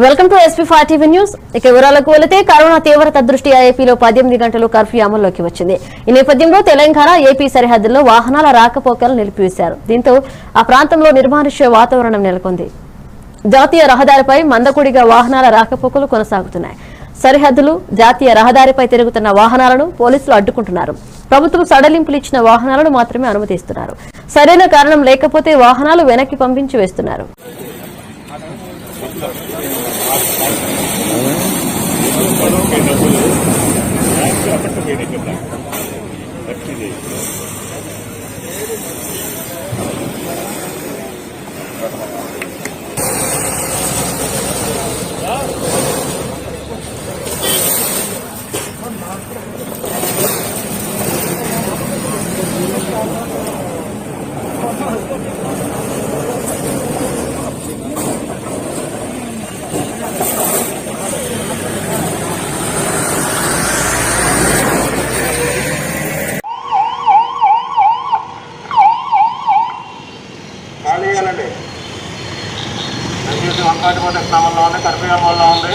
Welcome to SP5 TV news. ఇక వివరాలకు వెళితే కరోనా తీవ్రత దృష్ట్యా ఏపీలో 18 గంటలు కర్ఫ్యూ అమల్లోకి వచ్చింది. ఈ నేపథ్యంలో తెలంగాణ ఏపీ సరిహద్దుల్లో వాహనాల రాకపోకలు నిలిపివేశారు. దీంతో ఆ ప్రాంతంలో నిర్మానుష్య వాతావరణం నెలకొంది. జాతీయ రహదారిపై మందకొడిగా వాహనాల రాకపోకలు కొనసాగుతున్నాయి. సరిహద్దులు జాతీయ రహదారిపై తిరుగుతున్న వాహనాలను పోలీసులు అడ్డుకుంటున్నారు. ప్రభుత్వం సడలింపులు ఇచ్చిన వాహనాలను మాత్రమే అనుమతిస్తున్నారు. సరైన కారణం లేకపోతే వాహనాలు వెనక్కి పంపించి వేస్తున్నారు. క్రమంలో ఉంది, కర్ఫ్యూ అమల్లో ఉంది.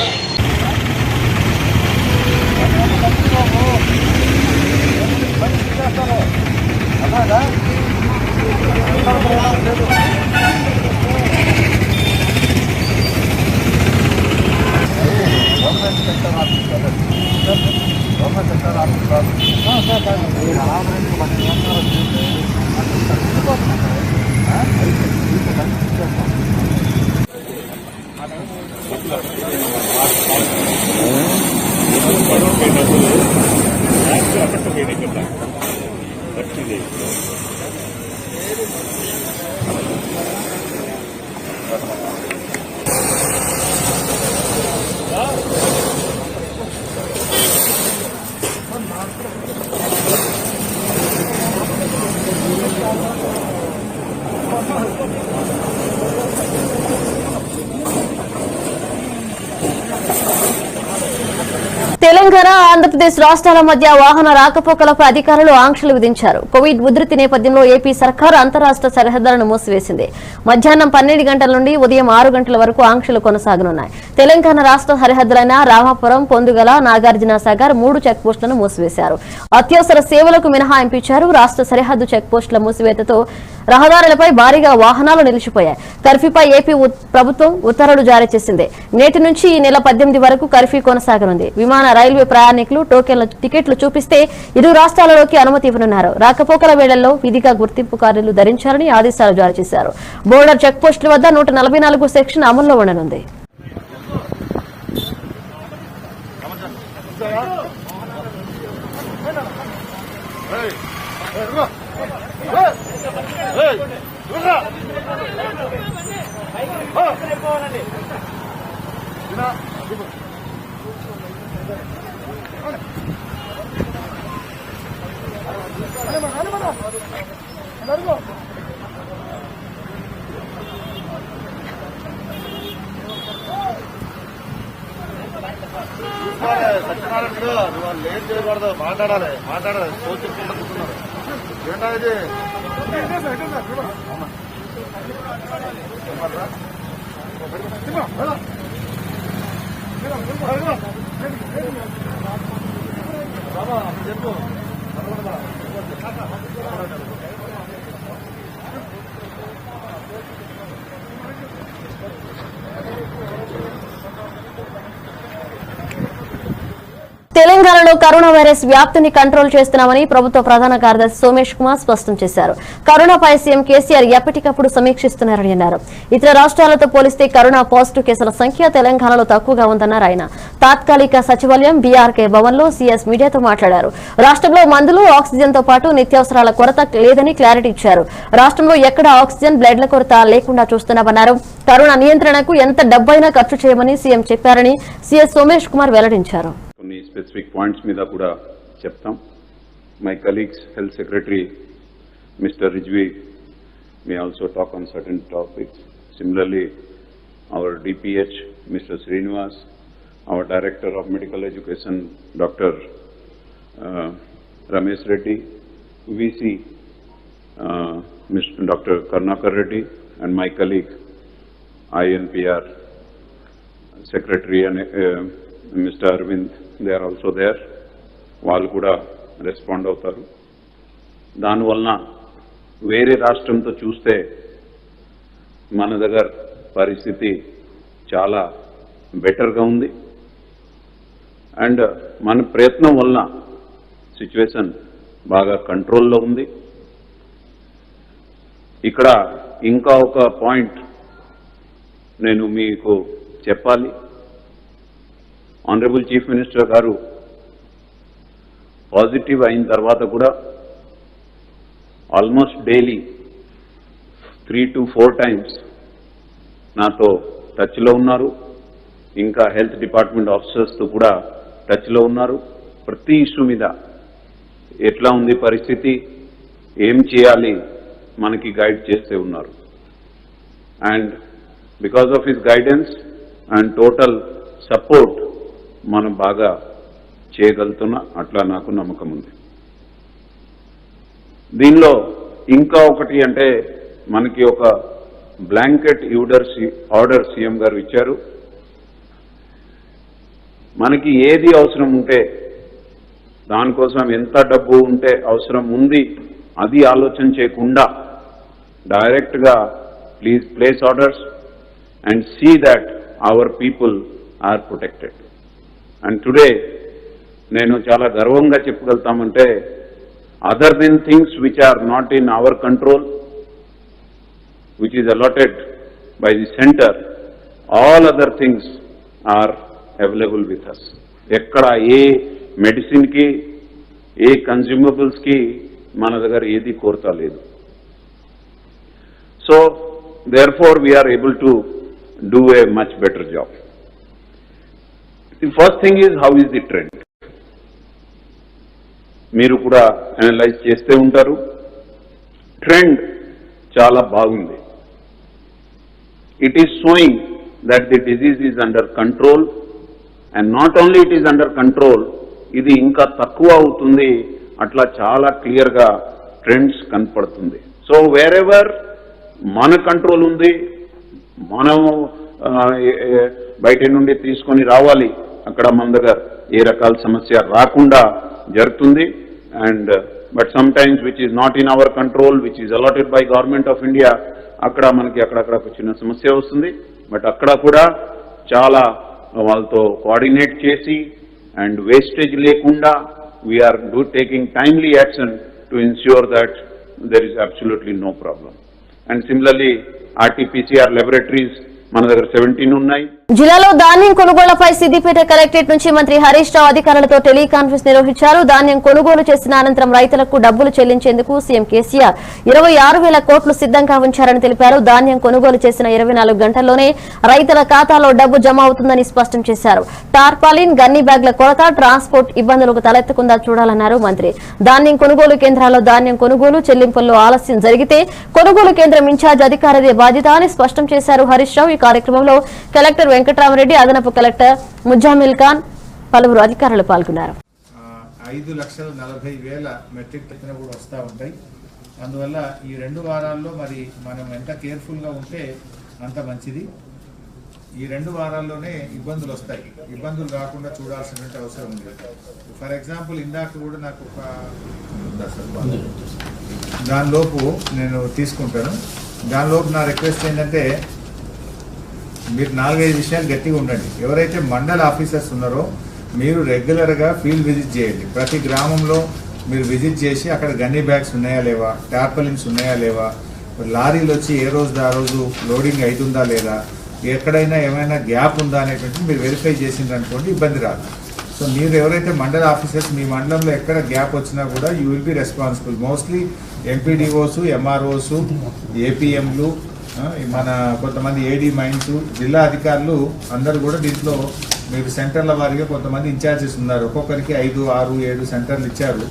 తెలంగాణ ఆంధ్రప్రదేశ్ రాష్ట్రాల మధ్య వాహన రాకపోకలపై అధికారులు ఆంక్షలు విధించారు. కోవిడ్ ఉధృతి నేపథ్యంలో ఏపీ సర్కారు అంతరాష్ట్ర సరిహద్దులను మూసివేసింది. మధ్యాహ్నం 12 గంటల నుండి ఉదయం 6 గంటల వరకు ఆంక్షలు కొనసాగనున్నాయి. తెలంగాణ రాష్ట్ర సరిహద్దులైన రామాపురం, పొందుగల, నాగార్జున సాగర్ 3 చెక్ పోస్టులను మూసివేశారు. అత్యవసర సేవలకు మినహాయింపు ఇచ్చారు. రాష్ట్ర సరిహద్దు చెక్ పోస్టుల మూసివేతతో రహదారులపై భారీగా వాహనాలు నిలిచిపోయాయి. కర్ఫ్యూపై ఏపీ ప్రభుత్వం ఉత్తర్వులు జారీ చేసింది. నేటి నుంచి ఈ నెల 18 వరకు కర్ఫ్యూ కొనసాగనుంది. విమాన రైల్వే ప్రయాణికులు టోకెన్ల టికెట్లు చూపిస్తే ఇరు రాష్ట్రాలలోకి అనుమతి ఇవ్వనున్నారు. రాకపోకల వేళల్లో విధిగా గుర్తింపు కార్డులు ధరించాలని ఆదేశాలు జారీ చేశారు. బోర్డర్ చెక్ పోస్టుల వద్ద 144 సెక్షన్ అమల్లో ఉండనుంది. సత్యనారాయణ లేట్ చేయకూడదు, మాట్లాడాలి కూర్చున్నారు. ఏంటో ఇది చెప్పు. తెలంగాణలో కరోనా వైరస్ వ్యాప్తిని కంట్రోల్ చేస్తున్నామని ప్రభుత్వ ప్రధాన కార్యదర్శి సోమేష్ కుమార్ స్పష్టం చేశారు. కరోనాపై సీఎం కేసీఆర్ ఎప్పటికప్పుడు సమీక్షిస్తున్నారని అన్నారు. ఇతర రాష్ట్రాలతో పోలిస్తే కరోనా పాజిటివ్ కేసుల సంఖ్య తెలంగాణలో తక్కువగా ఉందన్నారు ఆయన. తాత్కాలిక సచివాలయం బీఆర్కే భవన్ లో సీఎస్ మీడియాతో మాట్లాడారు. రాష్ట్రంలో మందులు, ఆక్సిజన్ తో పాటు నిత్యావసరాల కొరత లేదని క్లారిటీ ఇచ్చారు. రాష్ట్రంలో ఎక్కడ ఆక్సిజన్, బ్లడ్ల కొరత లేకుండా చూస్తున్నామన్నారు. కరోనా నియంత్రణకు ఎంత డబ్బైనా ఖర్చు చేయమని సీఎం చెప్పారని సీఎస్ సోమేష్ కుమార్ వెల్లడించారు. కొన్ని స్పెసిఫిక్ పాయింట్స్ మీద కూడా చెప్తాం. My colleagues health secretary mister Rizvi may also talk on certain topics. Similarly, our DPH Mr. Srinivas, our Director of Medical Education Dr. Ramesh Reddy, VC Mr. Dr. Karnakar Reddy, and my colleague INPR Secretary and Mr. Arvind, they are also there. వాళ్ళు కూడా respond అవుతారు. దానివలన వేరే రాష్ట్రంతో చూస్తే మన దగ్గర పరిస్థితి చాలా బెటర్గా ఉంది. అండ్ మన ప్రయత్నం వలన సిచ్యువేషన్ బాగా కంట్రోల్లో ఉంది. ఇక్కడ ఇంకా ఒక పాయింట్ నేను మీకు చెప్పాలి. ఆనరబుల్ చీఫ్ మినిస్టర్ గారు పాజిటివ్ అయిన తర్వాత కూడా ఆల్మోస్ట్ డైలీ 3 to 4 times నాతో టచ్లో ఉన్నారు. ఇంకా హెల్త్ డిపార్ట్మెంట్ ఆఫీసర్స్తో కూడా టచ్లో ఉన్నారు. ప్రతి ఇష్యూ మీద ఎట్లా ఉంది పరిస్థితి, ఏం చేయాలి మనకి గైడ్ చేస్తూ ఉన్నారు. And because of his guidance and total support మనం బాగా చేయగలుగుతున్నా, అట్లా నాకు నమ్మకం ఉంది. దీనిలో ఇంకా ఒకటి అంటే మనకి ఒక బ్లాంకెట్ ఆర్డర్ సీఎం గారు ఇచ్చారు. మనకి ఏది అవసరం ఉంటే దానికోసం ఎంత డబ్బు ఉంటే అవసరం ఉంది అది ఆలోచన చేయకుండా డైరెక్ట్గా please place orders and see that our people are protected. And today నేను చాలా గర్వంగా చెప్పగలుగుతామంటే other then things which are not in our control, which is allotted by the center, all other things are available with us. ekkada A medicine కి ఏ consumables కి మన దగ్గర ఏది కొరత లేదు. So therefore we are able to do a much better job. The first thing is, how is the trend? మీరు కూడా analyse చేస్తూ ఉంటారు. ట్రెండ్ చాలా బాగుంది. It is showing that the disease is under control, and not only it is under control, ఇది ఇంకా తక్కువ అవుతుంది, అట్లా చాలా క్లియర్గా ట్రెండ్స్ కనపడుతుంది. సో వేరెవర్ మన కంట్రోల్ ఉంది, మనం బయట నుండి తీసుకొని రావాలి, అక్కడ మన దగ్గర ఏ రకాల సమస్య రాకుండా జరుగుతుంది. And but some times which is not in our control, which is allotted by government of India, అక్కడ మనకి అక్కడక్కడ చిన్న సమస్య వస్తుంది. బట్ అక్కడ కూడా చాలా వాళ్ళతో కోఆర్డినేట్ చేసి అండ్ వేస్టేజ్ లేకుండా we're taking timely action to ensure that there is absolutely no problem. And similarly RT-PCR laboratories మన దగ్గర 17 ఉన్నాయి. జిల్లాలో ధాన్యం కొనుగోళ్లపై సిద్దిపేట కలెక్టరేట్ నుంచి మంత్రి హరీష్ రావు అధికారులతో టెలికాన్ఫరెన్స్ నిర్వహించారు. ధాన్యం కొనుగోలు చేసిన అనంతరం రైతులకు డబ్బులు చెల్లించేందుకు సీఎం కేసీఆర్ 26,000 కోట్లు సిద్ధంగా ఉంచారని తెలిపారు. ధాన్యం కొనుగోలు చేసిన 24 గంటల్లోనే రైతుల ఖాతాలో డబ్బు జమ అవుతుందని స్పష్టం చేశారు. టార్పాలిన్, గన్ని బ్యాగ్ల కొరత, ట్రాన్స్పోర్ట్ ఇబ్బందులకు తలెత్తకుండా చూడాలన్నారు మంత్రి. ధాన్యం కొనుగోలు కేంద్రాల్లో ధాన్యం కొనుగోలు చెల్లింపుల్లో ఆలస్యం జరిగితే కొనుగోలు కేంద్రం ఇన్ఛార్జ్ అధికారిదే బాధ్యత అని స్పష్టం చేశారు హరీష్ రావు. ఈ కార్యక్రమంలో కలెక్టర్ వెంకటరామరెడ్డి, అదనపు కలెక్టర్ ముజామిల్ ఖాన్, పలువురు అధికారులు పాల్గొన్నారు. 5,40,000 మెట్రిక్ టన్నులు కూడా వస్తూ ఉంటాయి. అందువల్ల ఈ 2 వారాల్లో మరి మనం ఎంత కేర్ఫుల్గా ఉంటే అంత మంచిది. ఈ 2 వారాల్లోనే ఇబ్బందులు వస్తాయి. ఇబ్బందులు రాకుండా చూడాల్సిన అవసరం ఉంది. ఫర్ ఎగ్జాంపుల్ ఇందాక కూడా నాకు ఒక దానిలోపు నేను తీసుకుంటాను. దానిలోపు నా రిక్వెస్ట్ ఏంటంటే మీరు 4-5 విషయాలు గట్టిగా ఉండండి. ఎవరైతే మండల ఆఫీసర్స్ ఉన్నారో మీరు రెగ్యులర్గా ఫీల్డ్ విజిట్ చేయండి. ప్రతి గ్రామంలో మీరు విజిట్ చేసి అక్కడ గన్నీ బ్యాగ్స్ ఉన్నాయా లేవా, టార్పలిన్స్ ఉన్నాయా లేవా, లారీలు వచ్చి ఏ రోజు ఆ రోజు లోడింగ్ అవుతుందా లేదా, ఎక్కడైనా ఏమైనా గ్యాప్ ఉందా అనేటువంటిది మీరు వెరిఫై చేసిందనుకోండి, ఇబ్బంది రాదు. సో మీరు ఎవరైతే మండల ఆఫీసర్స్ మీ మండలంలో ఎక్కడ గ్యాప్ వచ్చినా కూడా you will be responsible. Mostly MPDOs, MROs, ఏపీఎంలు, మన కొంతమంది ఏడీ మైన్స్, జిల్లా అధికారులు అందరూ కూడా దీంట్లో మీరు సెంటర్ల వారిగా కొంతమంది ఇన్ఛార్జెస్ ఉన్నారు. ఒక్కొక్కరికి 5, 6, 7 సెంటర్లు ఇచ్చారు.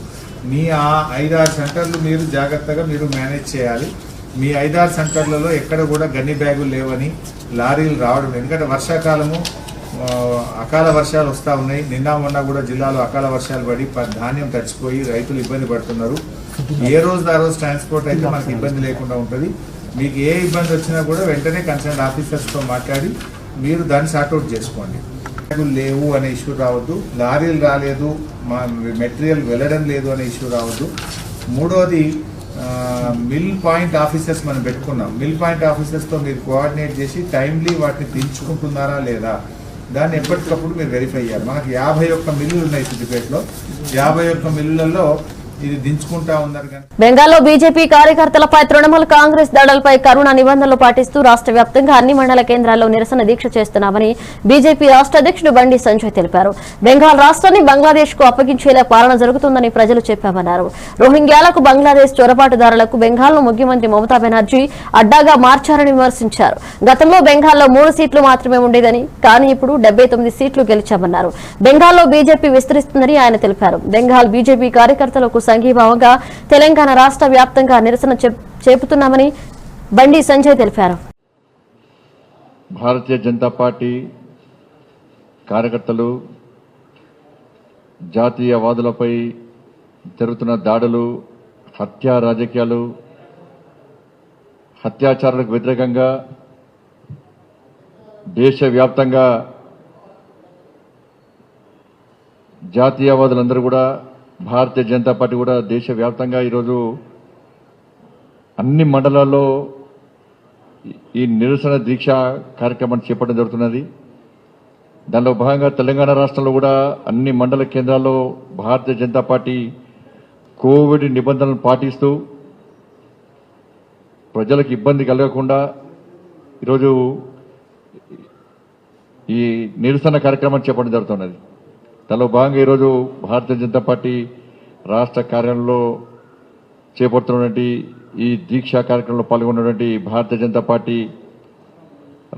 మీ ఆ 5-6 సెంటర్లు మీరు జాగ్రత్తగా మీరు మేనేజ్ చేయాలి. మీ 5-6 సెంటర్లలో ఎక్కడ కూడా గన్ని బ్యాగులు లేవని, లారీలు రావడం, ఎందుకంటే వర్షాకాలము అకాల వర్షాలు వస్తూ ఉన్నాయి. నిన్న మొన్న కూడా జిల్లాలో అకాల వర్షాలు పడి ధాన్యం తడిచిపోయి రైతులు ఇబ్బంది పడుతున్నారు. ఏ రోజు ఆ రోజు ట్రాన్స్పోర్ట్ అయితే మనకి ఇబ్బంది లేకుండా ఉంటుంది. మీకు ఏ ఇబ్బంది వచ్చినా కూడా వెంటనే కన్సర్న్ ఆఫీసర్స్తో మాట్లాడి మీరు దాన్ని సార్ట్అవుట్ చేసుకోండి. లేవు అనే ఇష్యూ రావద్దు, లారీలు రాలేదు, మా మెటీరియల్ వెళ్ళడం లేదు అనే ఇష్యూ రావద్దు. మూడోది మిల్ పాయింట్ ఆఫీసర్స్ మనం పెట్టుకున్నాం. మిల్ పాయింట్ ఆఫీసర్స్తో మీరు కోఆర్డినేట్ చేసి టైమ్లీ వాటిని దించుకుంటున్నారా లేదా దాన్ని ఎప్పటికప్పుడు మీరు వెరిఫై చేయాలి. మనకు 51 మిల్లులు ఉన్నాయి సిద్దిపేటలో. 51 మిల్లులలో ఇది దించుకుంటా ఉన్నారు. బెంగాల్లో బీజేపీ కార్యకర్తలపై తృణమూల్ కాంగ్రెస్ దళాలపై కరోనా నిబంధనలు పాటిస్తూ రాష్ట్ర వ్యాప్తంగా అన్ని మండల కేంద్రాల్లో నిరసన దీక్ష చేస్తున్నామని బీజేపీ రాష్ట్ర అధ్యక్షుడు బండి సంజయ్ తెలిపారు. బెంగాల్ రాష్ట్రాన్ని బంగ్లాదేశ్ కు అప్పగించేలా పాలన జరుగుతుందని ప్రజలు చెప్పామన్నారు. రోహింగ్యాలకు బంగ్లాదేశ్ చొరబాటుదారులకు బెంగాల్ను ముఖ్యమంత్రి మమతా బెనర్జీ అడ్డాగా మార్చారని విమర్శించారు. గతంలో బెంగాల్లో 3 సీట్లు మాత్రమే ఉండేదని, కానీ ఇప్పుడు 79 సీట్లు గెలిచామన్నారు. బెంగాల్లో బీజేపీ విస్తరిస్తుందని ఆయన తెలిపారు. బెంగాల్ బీజేపీ కార్యకర్తలకు సంఘీభావంగా తెలంగాణ రాష్ట్ర వ్యాప్తంగా నిరసన చేపుతున్నామని బండి సంజయ్ తెలిపారు. భారతీయ జనతా పార్టీ కార్యకర్తలు జాతీయవాదులపై జరుగుతున్న దాడులు, హత్యా రాజకీయాలు, అత్యాచారాలకు వ్యతిరేకంగా దేశవ్యాప్తంగా జాతీయవాదులందరూ కూడా, భారతీయ జనతా పార్టీ కూడా దేశవ్యాప్తంగా ఈరోజు అన్ని మండలాల్లో ఈ నిరసన దీక్ష కార్యక్రమాన్ని చేపట్టడం జరుగుతున్నది. దానిలో భాగంగా తెలంగాణ రాష్ట్రంలో కూడా అన్ని మండల కేంద్రాల్లో భారతీయ జనతా పార్టీ కోవిడ్ నిబంధనలను పాటిస్తూ ప్రజలకు ఇబ్బంది కలగకుండా ఈరోజు ఈ నిరసన కార్యక్రమాన్ని చేపట్టడం జరుగుతున్నది. దానిలో భాగంగా ఈరోజు భారతీయ జనతా పార్టీ రాష్ట్ర కార్యాలయంలో చేపడుతున్నటువంటి ఈ దీక్షా కార్యక్రమంలో పాల్గొన్నటువంటి భారతీయ జనతా పార్టీ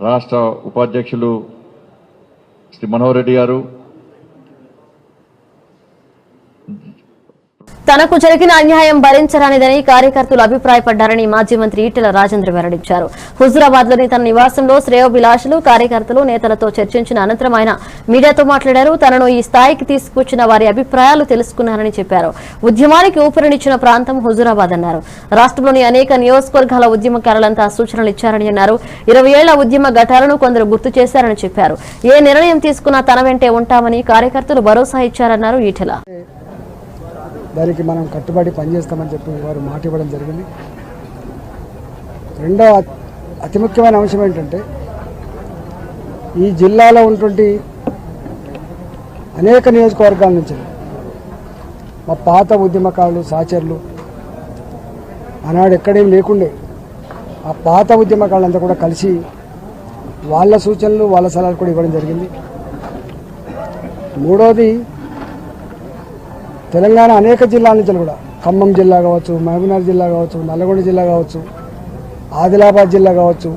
రాష్ట్ర ఉపాధ్యక్షులు శ్రీ మనోహర్ రెడ్డి గారు, తనకు జరిగిన అన్యాయం భరించరానిదని కార్యకర్తలు అభిప్రాయపడ్డారని మాజీ మంత్రి ఈటెల రాజేందర్ వెల్లడించారు. హుజురాబాద్ లోని తన నివాసంలో శ్రేయోభిలాషులు, కార్యకర్తలు, నేతలతో చర్చించిన అనంతరం ఆయన మీడియాతో మాట్లాడారు. తనను ఈ స్థాయికి తీసుకొచ్చిన వారి అభిప్రాయాలు తెలుసుకున్నారని చెప్పారు. ఉద్యమానికి ఊపిరినిచ్చిన ప్రాంతం హుజురాబాద్ అన్నారు. రాష్ట్రంలోని అనేక నియోజకవర్గాల ఉద్యమకారులంతా సూచనలు ఇచ్చారని అన్నారు. 20 ఏళ్ల ఉద్యమ ఘటాలను కొందరు గుర్తు చేశారని చెప్పారు. ఏ నిర్ణయం తీసుకున్నా తన వెంటే ఉంటామని కార్యకర్తలు భరోసా ఇచ్చారన్నారు ఈటెల. దానికి మనం కట్టుబడి పనిచేస్తామని చెప్పి వారు మాట ఇవ్వడం జరిగింది. రెండో అతి ముఖ్యమైన అంశం ఏంటంటే, ఈ జిల్లాలో ఉన్నటువంటి అనేక నియోజకవర్గాల నుంచి మా పాత ఉద్యమకారులు, సహచరులు, ఆనాడు ఎక్కడేం లేకుండే ఆ పాత ఉద్యమకారులంతా కూడా కలిసి వాళ్ళ సూచనలు, వాళ్ళ సలహాలు కూడా ఇవ్వడం జరిగింది. మూడోది, తెలంగాణ అనేక జిల్లాల నుంచి కూడా, ఖమ్మం జిల్లా కావచ్చు, మహబూబ్నగర్ జిల్లా కావచ్చు, నల్గొండ జిల్లా కావచ్చు, ఆదిలాబాద్ జిల్లా కావచ్చు,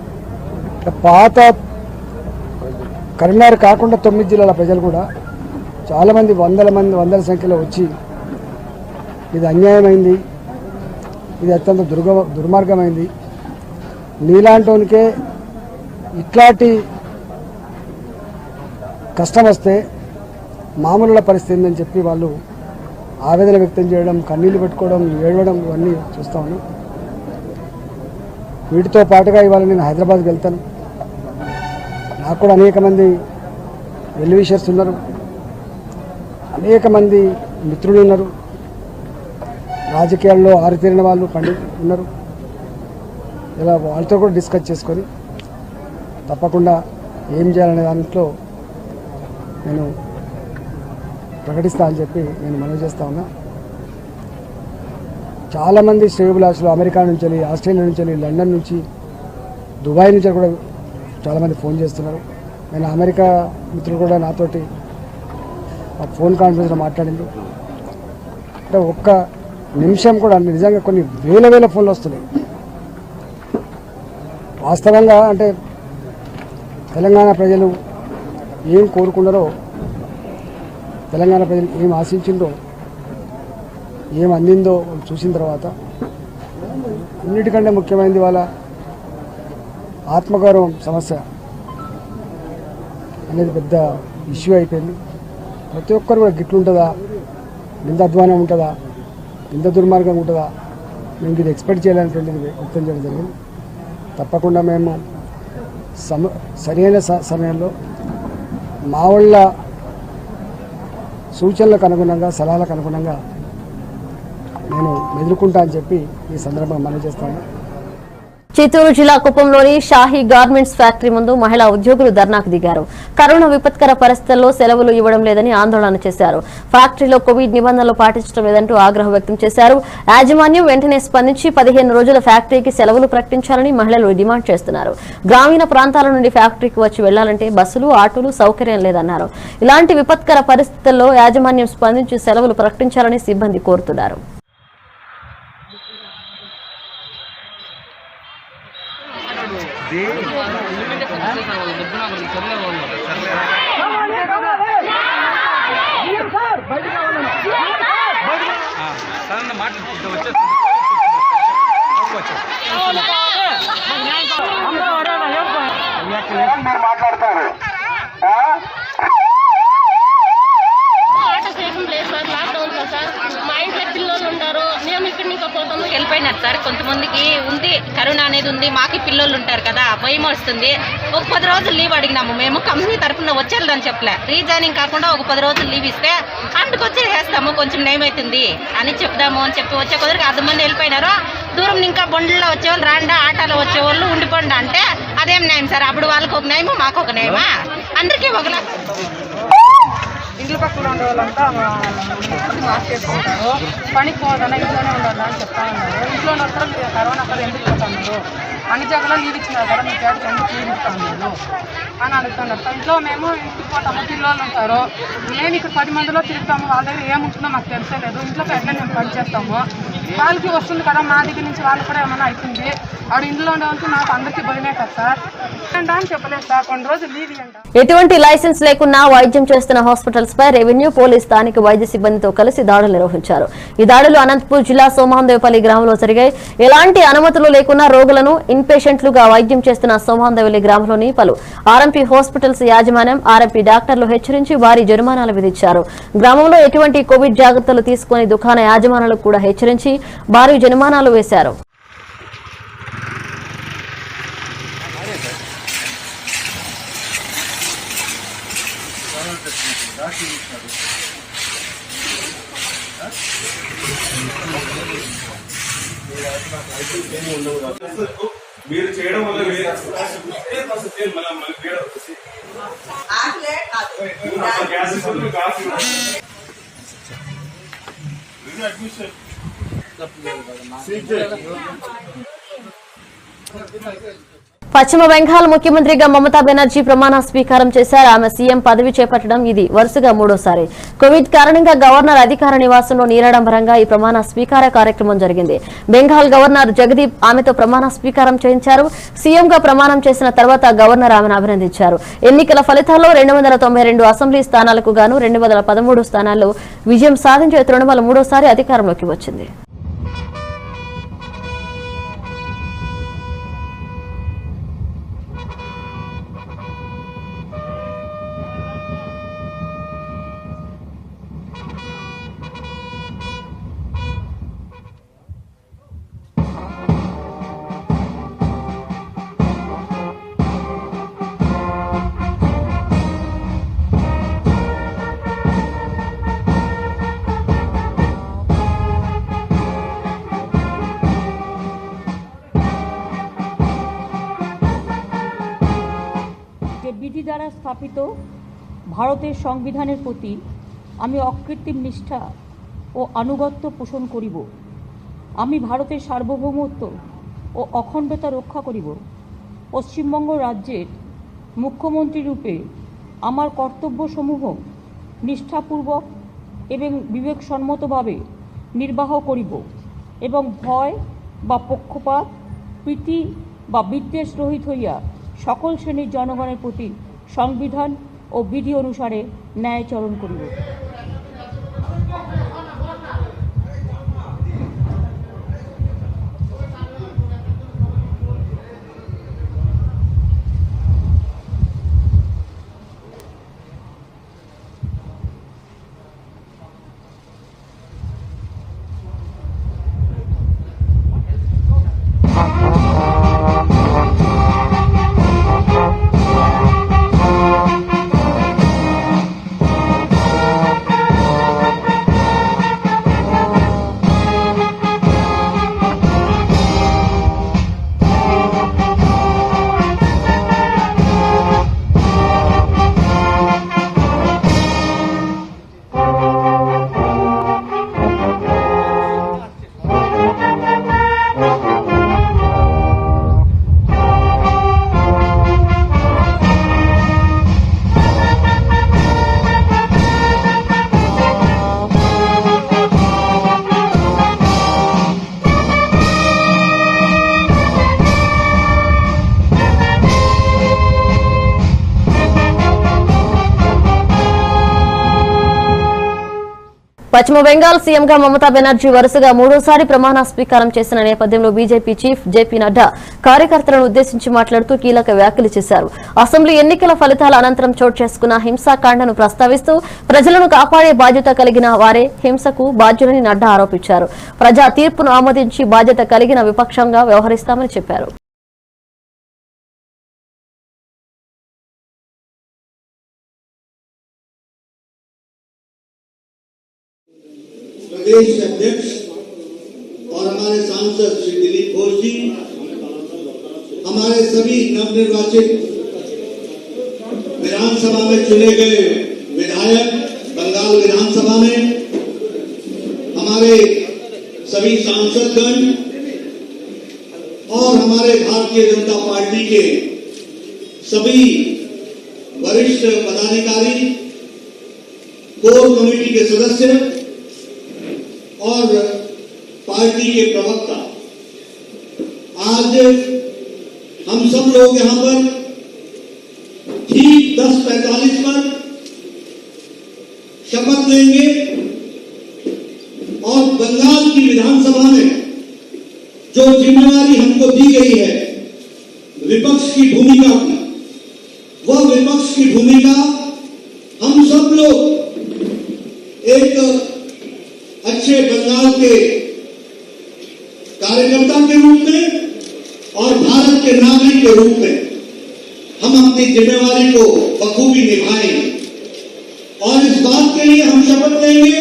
పాత కరీంనగర్ కాకుండా 9 జిల్లాల ప్రజలు కూడా చాలామంది వందల సంఖ్యలో వచ్చి ఇది అన్యాయమైంది, ఇది అత్యంత దుర్మార్గమైంది, నీలాంటోనికే ఇట్లాంటి కష్టం వస్తే మామూలుల పరిస్థితి ఏందని చెప్పి వాళ్ళు ఆవేదన వ్యక్తం చేయడం, కన్నీళ్లు పెట్టుకోవడం, ఏడవడం ఇవన్నీ చూస్తా ఉన్నాం. వీటితో పాటుగా ఇవాళ నేను హైదరాబాద్కి వెళ్తాను. నాకు కూడా అనేక మంది వెల్ విషర్స్ ఉన్నారు, అనేక మంది మిత్రులు ఉన్నారు, రాజకీయాల్లో ఆరితేరిన వాళ్ళు ఉన్నారు. ఇలా వాళ్ళతో కూడా డిస్కస్ చేసుకొని తప్పకుండా ఏం చేయాలనే దాంట్లో నేను ప్రకటిస్తా అని చెప్పి నేను మనవి చేస్తా ఉన్నా. చాలామంది శ్రేయోభిలాషులు అమెరికా నుంచి, ఆస్ట్రేలియా నుంచి, లండన్ నుంచి, దుబాయ్ నుంచి కూడా చాలామంది ఫోన్ చేస్తున్నారు. నేను అమెరికా మిత్రులు కూడా నాతోటి ఫోన్ కాన్ఫరెన్స్లో మాట్లాడింది. అంటే ఒక్క నిమిషం కూడా నిజంగా కొన్ని వేల ఫోన్లు వస్తున్నాయి. వాస్తవంగా అంటే తెలంగాణ ప్రజలు ఏం కోరుకున్నారో, తెలంగాణ ప్రజలు ఏం ఆశించిందో, ఏం అందిందో చూసిన తర్వాత అన్నిటికంటే ముఖ్యమైనది వాళ్ళ ఆత్మగౌరవం సమస్య అనేది పెద్ద ఇష్యూ అయిపోయింది. ప్రతి ఒక్కరు కూడా గిట్లుంటుందా, ఇంత అధ్వానం ఉంటుందా, ఇంత దుర్మార్గం ఉంటుందా, మేము ఇది ఎక్స్పెక్ట్ చేయాలనేటువంటిది వ్యక్తం చేయడం జరిగింది. తప్పకుండా మేము సరైన సమయంలో మా వాళ్ళ సూచనలకు అనుగుణంగా సలహాలకు అనుగుణంగా నేను ఎదుర్కొంటా అని చెప్పి ఈ సందర్భంగా మనవి చేస్తాను. చిత్తూరు జిల్లా కుప్పంలోని షాహీ గార్మెంట్స్ ఫ్యాక్టరీ ముందు మహిళా ఉద్యోగులు ధర్నాకు దిగారు. కరోనా విపత్కర పరిస్థితుల్లో సెలవులు ఇవ్వడం లేదని ఆందోళన చేశారు. ఫ్యాక్టరీలో కోవిడ్ నిబంధనలు పాటించడం లేదంటూ ఆగ్రహం వ్యక్తం చేశారు. యాజమాన్యం వెంటనే స్పందించి 15 రోజుల ఫ్యాక్టరీకి సెలవులు ప్రకటించాలని మహిళలు డిమాండ్ చేస్తున్నారు. గ్రామీణ ప్రాంతాల నుండి ఫ్యాక్టరీకి వచ్చి వెళ్లాలంటే బస్సులు, ఆటోలు సౌకర్యం లేదన్నారు. ఇలాంటి విపత్కర పరిస్థితుల్లో యాజమాన్యం స్పందించి సెలవులు ప్రకటించాలని సిబ్బంది కోరుతున్నారు. మాట్లాడతారు ఆటో సేఫం లేదు సార్, లాక్డౌన్ సార్. మా ఇంట్లో పిల్లలు ఉంటారు, మేము ఇక్కడ ఇంకా పోతాము. వెళ్ళిపోయినారు సార్. కొంతమందికి ఉంది కరోనా అనేది ఉంది, మాకి పిల్లలు ఉంటారు కదా, భయం వస్తుంది. ఒక 10 రోజులు లీవ్ అడిగినాము మేము, కంపెనీ తరఫున వచ్చేదని చెప్పలే. రీజాయినింగ్ కాకుండా ఒక 10 రోజులు లీవ్ ఇస్తే అందుకొచ్చి వేస్తాము, కొంచెం నయం అవుతుంది అని చెప్దాము అని చెప్పి వచ్చే కొద్దిగా 10 మంది వెళ్ళిపోయినారు. దూరం ఇంకా బండ్లలో వచ్చేవాళ్ళు రాండా, ఆటోలో వచ్చేవాళ్ళు ఉండిపోండి అంటే అదేం న్యాయం సార్? అప్పుడు వాళ్ళకి ఒక న్యాయము, మాకు ఒక న్యాయమా? అందరికీ ఒకలా. ఇండ్ల పక్కన ఉండే వాళ్ళంతా మాస్క్ వేసుకుంటారు, పనికి పోదన్నా ఇంట్లోనే ఉండాలి అని చెప్తా ఉన్నారు. ఇంట్లో ఉన్నప్పుడు కరోనా అక్కడ ఎందుకు పోతున్నారు, అన్ని జగలో లీవ్ ఇచ్చినారు కదా, మీ పేరుకి ఎందుకు లీవ్ ఇస్తాను నేను అని అడుగుతున్నారు. ఇంట్లో మేము ఇంటికి పోతాము, పిల్లలు ఉంటారు, మేము ఇక్కడ 10 మందిలో తిరుగుతాము, వాళ్ళ దగ్గర ఏముంటుందో మాకు తెలిసేలేదు. ఇంట్లో ఎట్లా మేము పని చేస్తాము, వాళ్ళకి వస్తుంది కదా, మా దగ్గర నుంచి వాళ్ళు కూడా ఏమైనా అవుతుంది. ఆవిడ ఇంట్లో ఉండే వాళ్ళకి నాకు అందరికీ భయమే కదా సార్ అని చెప్పలేదు సార్. కొన్ని రోజులు లీవ్ ఇవ్వండి. ఎటువంటి లైసెన్స్ లేకున్నా వైద్యం చేస్తున్న హాస్పిటల్స్ పై రెవెన్యూ, పోలీస్, స్థానిక వైద్య సిబ్బందితో కలిసి దాడులు నిర్వహించారు. ఈ దాడులు అనంతపూర్ జిల్లా సోమహందేవపల్లి గ్రామంలో జరిగాయి. ఎలాంటి అనుమతులు లేకున్నా రోగులను ఇన్పేషెంట్లుగా వైద్యం చేస్తున్న సోమహందేవపల్లి గ్రామంలోని పలు ఆర్ఎంపీ హాస్పిటల్స్ యాజమాన్యం, ఆర్ఎంపీ డాక్టర్లు హెచ్చరించి భారీ జరిమానాలు విధించారు. గ్రామంలో ఎటువంటి కోవిడ్ జాగ్రత్తలు తీసుకుని దుకాణ యాజమానులకు కూడా హెచ్చరించి భారీ జరిమానాలు వేశారు. మీరు చేయడం వల్ల పశ్చిమ బెంగాల్ ముఖ్యమంత్రిగా మమతా బెనర్జీ ప్రమాణ స్వీకారం చేశారు. ఆమె సీఎం పదవి చేపట్టడం ఇది వరుసగా 3వసారి. కోవిడ్ కారణంగా గవర్నర్ అధికార నివాసంలో నిరాడంబరంగా ఈ ప్రమాణ స్వీకార కార్యక్రమం జరిగింది. బెంగాల్ గవర్నర్ జగదీప్ ఆమెతో ప్రమాణ స్వీకారం చేయించారు. సీఎంగా ప్రమాణం చేసిన తర్వాత గవర్నర్ ఆమెను అభినందించారు. ఎన్నికల ఫలితాల్లో 292 అసెంబ్లీ స్థానాలకు గాను 213 స్థానాల్లో విజయం సాధించే తృణమూల్ 3వసారి అధికారంలోకి వచ్చింది. বিধি দ্বারা স্থাপিত ভারতের সংবিধানের প্রতি আমি অকৃত্রিম নিষ্ঠা ও আনুগত্য পোষণ করিব। আমি ভারতের সার্বভৌমত্ব ও অখণ্ডতা রক্ষা করিব। পশ্চিমবঙ্গ রাজ্যের মুখ্যমন্ত্রী রূপে আমার কর্তব্যসমূহ নিষ্ঠাপূর্বক এবং বিবেকসম্মতভাবে নির্বাহ করিব এবং ভয় বা পক্ষপাত, প্রীতি বা বিদ্বেষ রহিত হইয়া সকল শ্রেণীর জনগণের প্রতি সংবিধান ও বিধি অনুসারে ন্যায়াচরণ করিব। పశ్చిమ బెంగాల్ సీఎంగా మమతా బెనర్జీ వరుసగా మూడోసారి ప్రమాణ స్వీకారం చేసిన నేపథ్యంలో బీజేపీ చీఫ్ జేపీ నడ్డా కార్యకర్తలను ఉద్దేశించి మాట్లాడుతూ కీలక వ్యాఖ్యలు చేశారు. అసెంబ్లీ ఎన్నికల ఫలితాల అనంతరం చోటు చేసుకున్న హింసాకాండను ప్రస్తావిస్తూ ప్రజలను కాపాడే బాధ్యత కలిగిన వారే హింసకు బాధ్యులని నడ్డా ఆరోపించారు. ప్రజా తీర్పును ఆమోదించి బాధ్యత కలిగిన విపక్షంగా వ్యవహరిస్తామని చెప్పారు. प्रदेश अध्यक्ष और हमारे सांसद श्री दिलीप घोष जी, हमारे सभी नवनिर्वाचित विधानसभा में चुने गए विधायक, बंगाल विधानसभा में हमारे सभी सांसदगण और हमारे भारतीय जनता पार्टी के सभी वरिष्ठ पदाधिकारी, कोर कमेटी के सदस्य और पार्टी के प्रवक्ता, आज हम सब लोग यहां पर ठीक 10:45 पर शपथ लेंगे और बंगाल की विधानसभा में जो जिम्मेवारी हमको दी गई है विपक्ष की भूमिका की, वह विपक्ष की भूमिका हम सब लोग एक अच्छे बंगाल के कार्यकर्ता के रूप में और भारत के नागरिक के रूप में हम अपनी जिम्मेवारी को बखूबी निभाएंगे और इस बात के लिए हम शपथ लेंगे.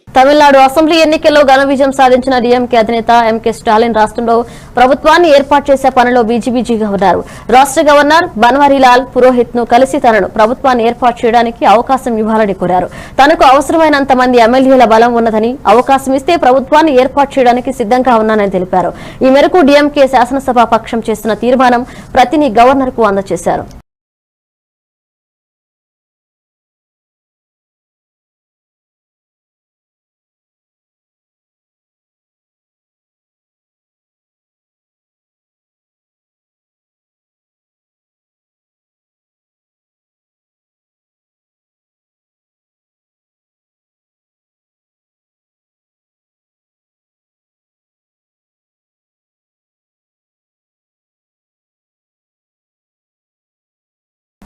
తమిళనాడు అసెంబ్లీ ఎన్నికల్లో ఘన విజయం సాధించిన డీఎంకే అధినేత ఎంకే స్టాలిన్ రాష్ట్రంలో ప్రభుత్వాన్ని ఏర్పాటు చేసే పనిలో బిజీబీజీగా ఉన్నారు. రాష్ట్ర గవర్నర్ బన్వారీలాల్ పురోహిత్ ను కలిసి తనను ప్రభుత్వాన్ని ఏర్పాటు చేయడానికి అవకాశం ఇవ్వాలని కోరారు. తనకు అవసరమైనంత మంది ఎమ్మెల్యేల బలం ఉన్నదని, అవకాశం ఇస్తే ప్రభుత్వాన్ని ఏర్పాటు చేయడానికి సిద్ధంగా ఉన్నానని తెలిపారు. ఈ మేరకు డీఎంకే శాసనసభ పక్షం చేసిన తీర్మానం ప్రతిని గవర్నర్ కు అందజేశారు.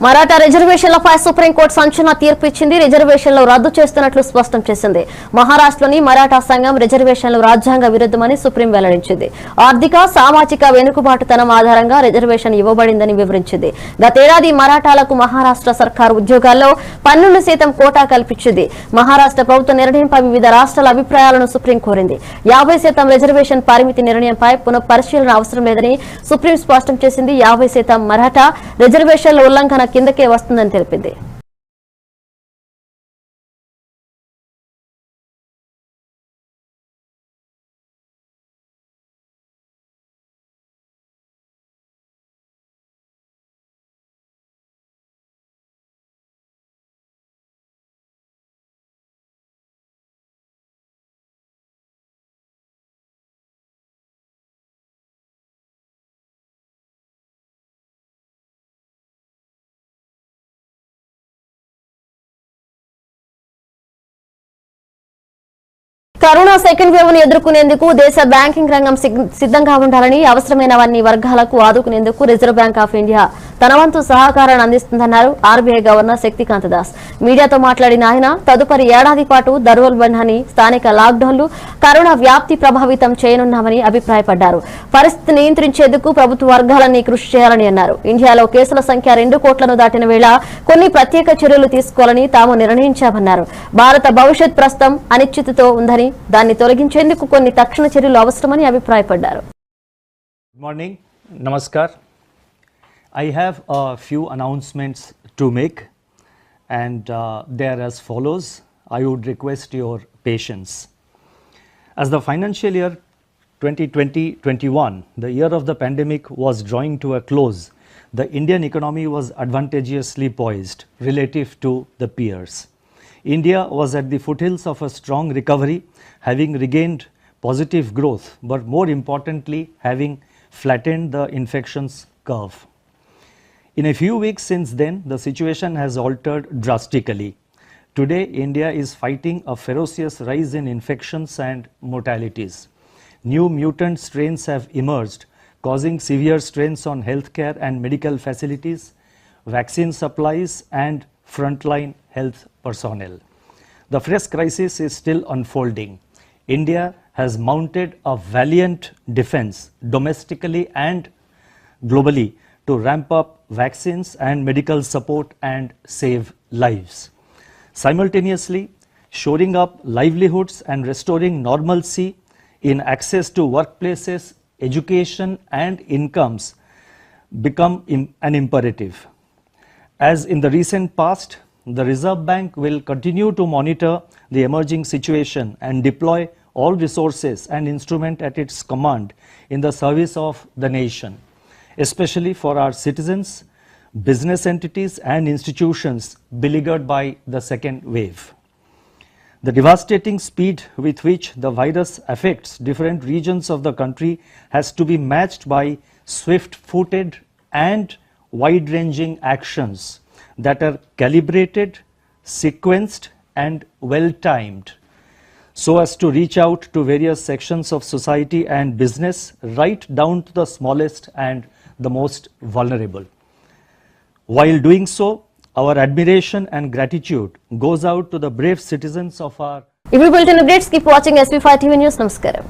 మరాఠా రిజర్వేషన్లపై సుప్రీంకోర్టు సంచలన తీర్పు ఇచ్చింది. రిజర్వేషన్లు రద్దు చేస్తున్నట్లు స్పష్టం చేసింది. మహారాష్ట్రలోని మరాఠా సంఘం రిజర్వేషన్లు రాజ్యాంగ విరుద్ధమని సుప్రీం వెల్లడించింది. ఆర్థిక, సామాజిక వెనుకబాటుతనం ఆధారంగా రిజర్వేషన్ ఇవ్వబడిందని వివరించింది. గతేడాది మరాఠాలకు మహారాష్ట్ర సర్కారు ఉద్యోగాల్లో 12% కోటా కల్పించింది. మహారాష్ట్ర ప్రభుత్వ నిర్ణయంపై వివిధ రాష్ట్రాల అభిప్రాయాలను సుప్రీం కోరింది. 50% రిజర్వేషన్ పరిమితి నిర్ణయంపై పునఃపరిశీలన అవసరం లేదని సుప్రీం స్పష్టం చేసింది. 50% మరాఠా రిజర్వేషన్ల ఉల్లంఘన కిందకే వస్తుందని తెలిపింది. కరోనా సెకండ్ వేవ్ ను ఎదుర్కొనేందుకు దేశ బ్యాంకింగ్ రంగం సిద్ధంగా ఉండాలని, అవసరమైనవన్నీ వర్గాలకు ఆదుకునేందుకు రిజర్వ్ బ్యాంక్ ఆఫ్ ఇండియా తన వంతు సహకారాన్ని అందిస్తుందన్నారు ఆర్బీఐ గవర్నర్ శక్తికాంత దాస్. మీడియాతో మాట్లాడిన ఆయన తదుపరి ఏడాది పాటు ధరల బంధాన్ని, స్థానిక లాక్డౌన్లు కరోనా వ్యాప్తి ప్రభావితం చేయనున్నామని అభిప్రాయపడ్డారు. పరిస్థితిని నియంత్రించేందుకు ప్రభుత్వ వర్గాలన్నీ కృషి చేయాలని అన్నారు. ఇండియాలో కేసుల సంఖ్య 2 కోట్లను దాటిన వేళ కొన్ని ప్రత్యేక చర్యలు తీసుకోవాలని తాము నిర్ణయించామన్నారు. భారత భవిష్యత్ ప్రస్తుతం అనిశ్చితితో ఉందని, దాన్ని తొలగించేందుకు కొన్ని తక్షణ చర్యలు అవసరమని అభిప్రాయపడ్డారు. Good morning, namaskar. I have a few announcements to make and they are as follows. I would request your patience. As the financial year 2020-21, the year of the pandemic, was drawing to a close, the Indian economy was advantageously poised relative to the peers. India was at the foothills of a strong recovery, having regained positive growth, but more importantly, having flattened the infections curve. In a few weeks since then, the situation has altered drastically. Today, India is fighting a ferocious rise in infections and mortalities. New mutant strains have emerged, causing severe strains on healthcare and medical facilities, vaccine supplies, and frontline health personnel. The fresh crisis is still unfolding. India has mounted a valiant defense domestically and globally to ramp up vaccines and medical support and save lives. Simultaneously, shoring up livelihoods and restoring normalcy in access to workplaces, education and incomes become an imperative. As in the recent past, the Reserve Bank will continue to monitor the emerging situation and deploy all resources and instruments at its command in the service of the nation, especially for our citizens, business entities and institutions beleaguered by the second wave. The devastating speed with which the virus affects different regions of the country has to be matched by swift-footed and wide-ranging actions that are calibrated, sequenced and well-timed so as to reach out to various sections of society and business right down to the smallest and the most vulnerable. While doing so, our admiration and gratitude goes out to the brave citizens of our ఇవి bulletin updates. Keep watching SP5 TV news. నమస్కారం.